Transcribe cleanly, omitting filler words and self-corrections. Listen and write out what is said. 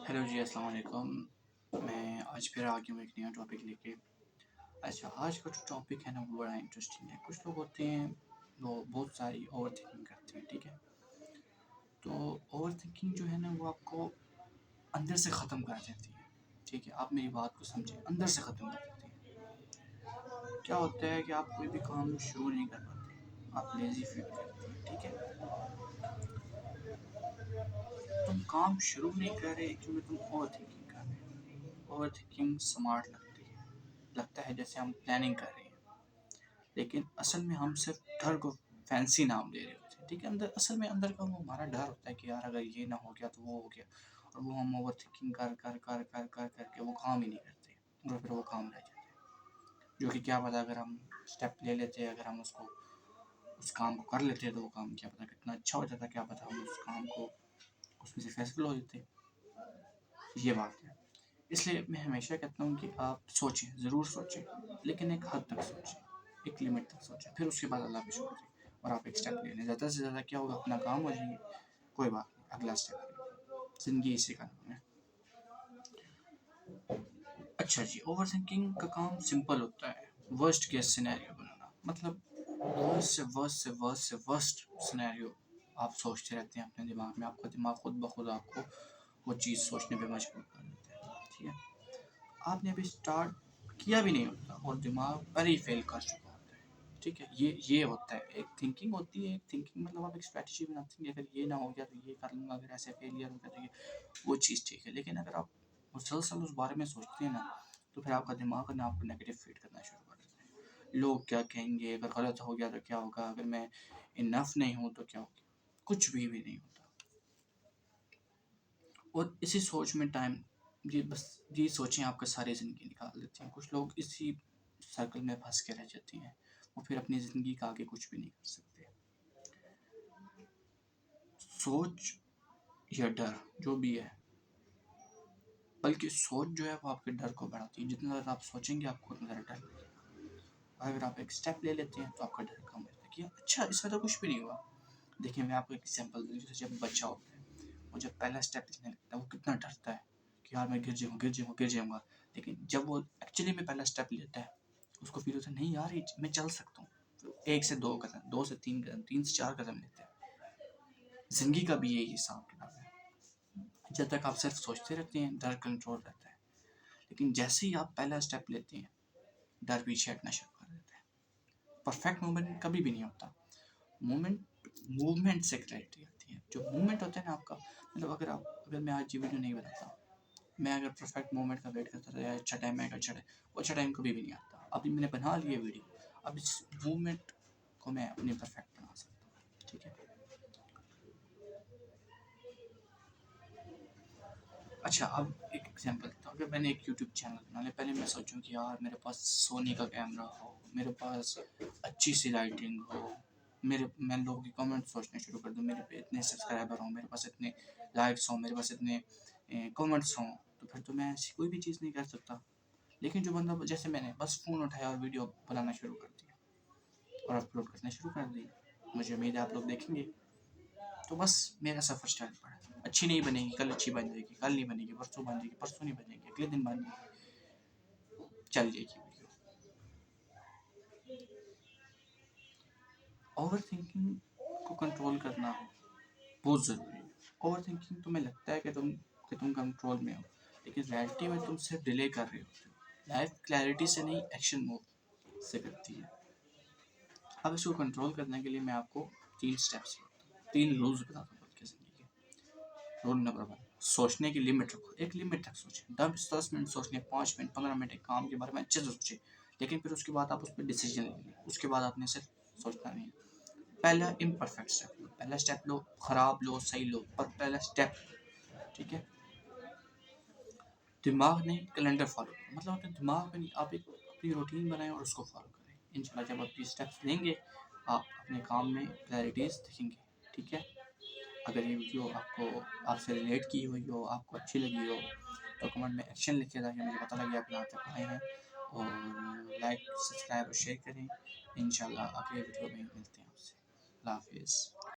Hello जी, अस्सलाम वालेकुम। मैं आज फिर आ गया हूँ एक नया टॉपिक लेके। अच्छा, आज का जो टॉपिक है ना वो बड़ा इंटरेस्टिंग है। कुछ लोग होते हैं वो बहुत सारी ओवर थिंकिंग करते हैं, ठीक है। तो ओवर थिंकिंग जो है ना वो आपको अंदर से ख़त्म कर देती है, ठीक है। आप मेरी बात को समझें, अंदर से ख़त्म कर देती है। क्या होता है कि आप कोई भी काम शुरू नहीं कर पाते, आप लेज़ी फील करते हैं, ठीक है। तुम काम शुरू नहीं कर रहे क्योंकि तुम ओवर थिंकिंग कर रहे हो। ओवर थिंकिंग स्मार्ट लगती है, लगता है जैसे हम प्लानिंग कर रहे हैं, लेकिन असल में हम सिर्फ डर को फैंसी नाम दे रहे होते हैं, ठीक है। असल में अंदर का वो हमारा डर होता है कि यार अगर ये ना हो गया तो वो हो गया, और वो हम ओवर थिंकिंग कर कर कर कर कर करके वो काम ही नहीं करते, और फिर वो काम रह जाता है। जो कि क्या पता अगर हम स्टेप ले लेते, अगर हम उसको उस काम को कर लेते तो वो काम क्या पता कितना अच्छा हो जाता, क्या पता हम उस काम को उसमें सक्सेसफुल हो जाते। ये बात है। इसलिए मैं हमेशा कहता हूँ कि आप सोचें, ज़रूर सोचें, लेकिन एक हद तक सोचें, एक लिमिट तक सोचें, फिर उसके बाद अल्लाह पे छोड़ दें और आप एक स्टेप ले लें। ज़्यादा से ज़्यादा क्या होगा, अपना काम हो जाएंगे, कोई बात नहीं, अगला स्टेप लें। ज़िंदगी इसी का नाम है। अच्छा जी, ओवर थिंकिंग का काम सिंपल होता है, वर्स्ट केस सिनेरियो बनाना। मतलब वर्स्ट सिनेरियो आप सोचते रहते हैं अपने दिमाग में, आपका दिमाग खुद ब खुद आपको वो चीज़ सोचने पे मजबूर कर देता है, ठीक है। आपने अभी स्टार्ट किया भी नहीं होता और दिमाग पहले ही फेल कर चुका होता है, ठीक है। ये होता है, एक थिंकिंग होती है। एक थिंकिंग मतलब आप एक स्ट्रैटेजी बनाते हैं, अगर ये ना हो गया तो ये कर लूँगा, अगर ऐसे फेलियर हो गया तो ये, वो चीज़ ठीक है। लेकिन अगर आप मुसलसल उस बारे में सोचते हैं ना, तो फिर आपका दिमाग ना आपको नेगेटिव फीड करना शुरू कर देता है। लोग क्या कहेंगे, अगर गलत हो गया तो क्या होगा, अगर मैं इनफ नहीं हूँ तो क्या होगा, कुछ भी नहीं होता। और इसी सोच में टाइम, ये सोचें आपका सारी ज़िंदगी निकाल देती हैं। कुछ लोग इसी सर्कल में फंस के रह जाती हैं, वो फिर अपनी ज़िंदगी का आगे कुछ भी नहीं कर सकते। सोच या डर जो भी है, बल्कि सोच जो है वो आपके डर को बढ़ाती है। जितना ज़्यादा आप सोचेंगे आपको उतना ज़्यादा डर लगेगा। अगर आप एक स्टेप ले लेते हैं तो आपका डर कम हो जाता है कि अच्छा इसमें तो कुछ भी नहीं हुआ। देखिए मैं आपको एक एग्जांपल दूँ, जैसे जब बच्चा होता है, वो जब पहला स्टेप लेने लगता है वो कितना डरता है कि यार मैं गिर जाऊँगा। लेकिन जब वो एक्चुअली में पहला स्टेप लेता है, उसको फील होता है नहीं यार ये मैं चल सकता हूँ। तो 1 से 2 कदम, 2 से 3 कदम, 3 से 4 कदम लेते हैं। ज़िंदगी का भी यही हिसाब किताब है। जब तक आप सिर्फ सोचते रहते हैं डर कंट्रोल रहता है, लेकिन जैसे ही आप पहला स्टेप लेते हैं डर पीछे हटना शुरू कर देता है। परफेक्ट मूवमेंट कभी भी नहीं होता। मूवमेंट मूवमेंट से क्लैरिटी आती है। जो मूवमेंट होता है ना आपका, मतलब अगर मैं आज ये वीडियो नहीं बनाता, मैं अगर परफेक्ट मोमेंट का वेट करता था यार अच्छा टाइम आएगा, अच्छा टाइम, वो अच्छा टाइम कभी भी नहीं आता। अभी मैंने बना लिया वीडियो, अब इस मूवमेंट को मैं अपने परफेक्ट बना सकता हूँ, ठीक है। अच्छा, अब एक एग्जांपल देता हूँ। अगर मैंने एक यूट्यूब चैनल बना लिया, पहले मैं सोचूं कि यार मेरे पास सोनी का कैमरा हो, मेरे पास अच्छी सी लाइटिंग हो, मैं लोगों की कमेंट सोचने शुरू कर दूँ, मेरे पे इतने सब्सक्राइबर हों, मेरे पास इतने लाइक्स हों, मेरे पास इतने कमेंट्स हों, तो फिर तो मैं ऐसी कोई भी चीज़ नहीं कर सकता। लेकिन जो बंदा, जैसे मैंने बस फ़ोन उठाया और वीडियो बनाना शुरू कर दिया और अपलोड करना शुरू कर दी, मुझे उम्मीद है आप लोग देखेंगे। तो बस मेरा सफ़र स्टार्ट पड़ा। अच्छी नहीं बनेगी, कल अच्छी बन जाएगी, कल नहीं बनेगी, परसों बन जाएगी, परसों नहीं बनेगी, अगले दिन बन जाएगी, चल जाएगी वीडियो। ओवर थिंकिंग को कंट्रोल करना बहुत ज़रूरी है। ओवर थिंकिंग तुम्हें लगता है कि तुम कंट्रोल में हो, लेकिन रियलिटी में तुम सिर्फ डिले कर रहे होते हो। लाइफ क्लैरिटी से नहीं, एक्शन मूव से करती है। अब इसको कंट्रोल करने के लिए मैं आपको 3 स्टेप्स, 3 रूल्स बताता हूँ बल्कि ज़िंदगी के। रूल नंबर 1, सोचने की लिमिट रखो। एक लिमिट तक सोचें। 10 मिनट सोचने, 5 मिनट, 15 मिनट एक काम के बारे में अच्छे से सोचें, लेकिन फिर उसके बाद आप उस पर डिसीजन ले लें। उसके बाद आपने सिर्फ सोचना नहीं है। पहला इम्परफेक्ट स्टेप लो, पहला स्टेप लो, खराब लो सही लो, पर पहला स्टेप, ठीक है। दिमाग नहीं, कैलेंडर फॉलो करो। मतलब अपने दिमाग में नहीं, आप एक अपनी रूटीन बनाएं और उसको फॉलो करें। इंशाल्लाह जब आप ये स्टेप्स लेंगे, आप अपने काम में क्लैरिटीज़ दिखेंगे, ठीक है। अगर ये वीडियो आपको आपसे रिलेट की हुई हो, आपको अच्छी लगी हो, तो कमेंट में एक्शन लिखिए ताकि मुझे पता लगे आप यहाँ तक आए हैं। और लाइक, सब्सक्राइब और शेयर करें। इंशाल्लाह अगले वीडियो में मिलते हैं आपसे। अल्लाह हाफिज़।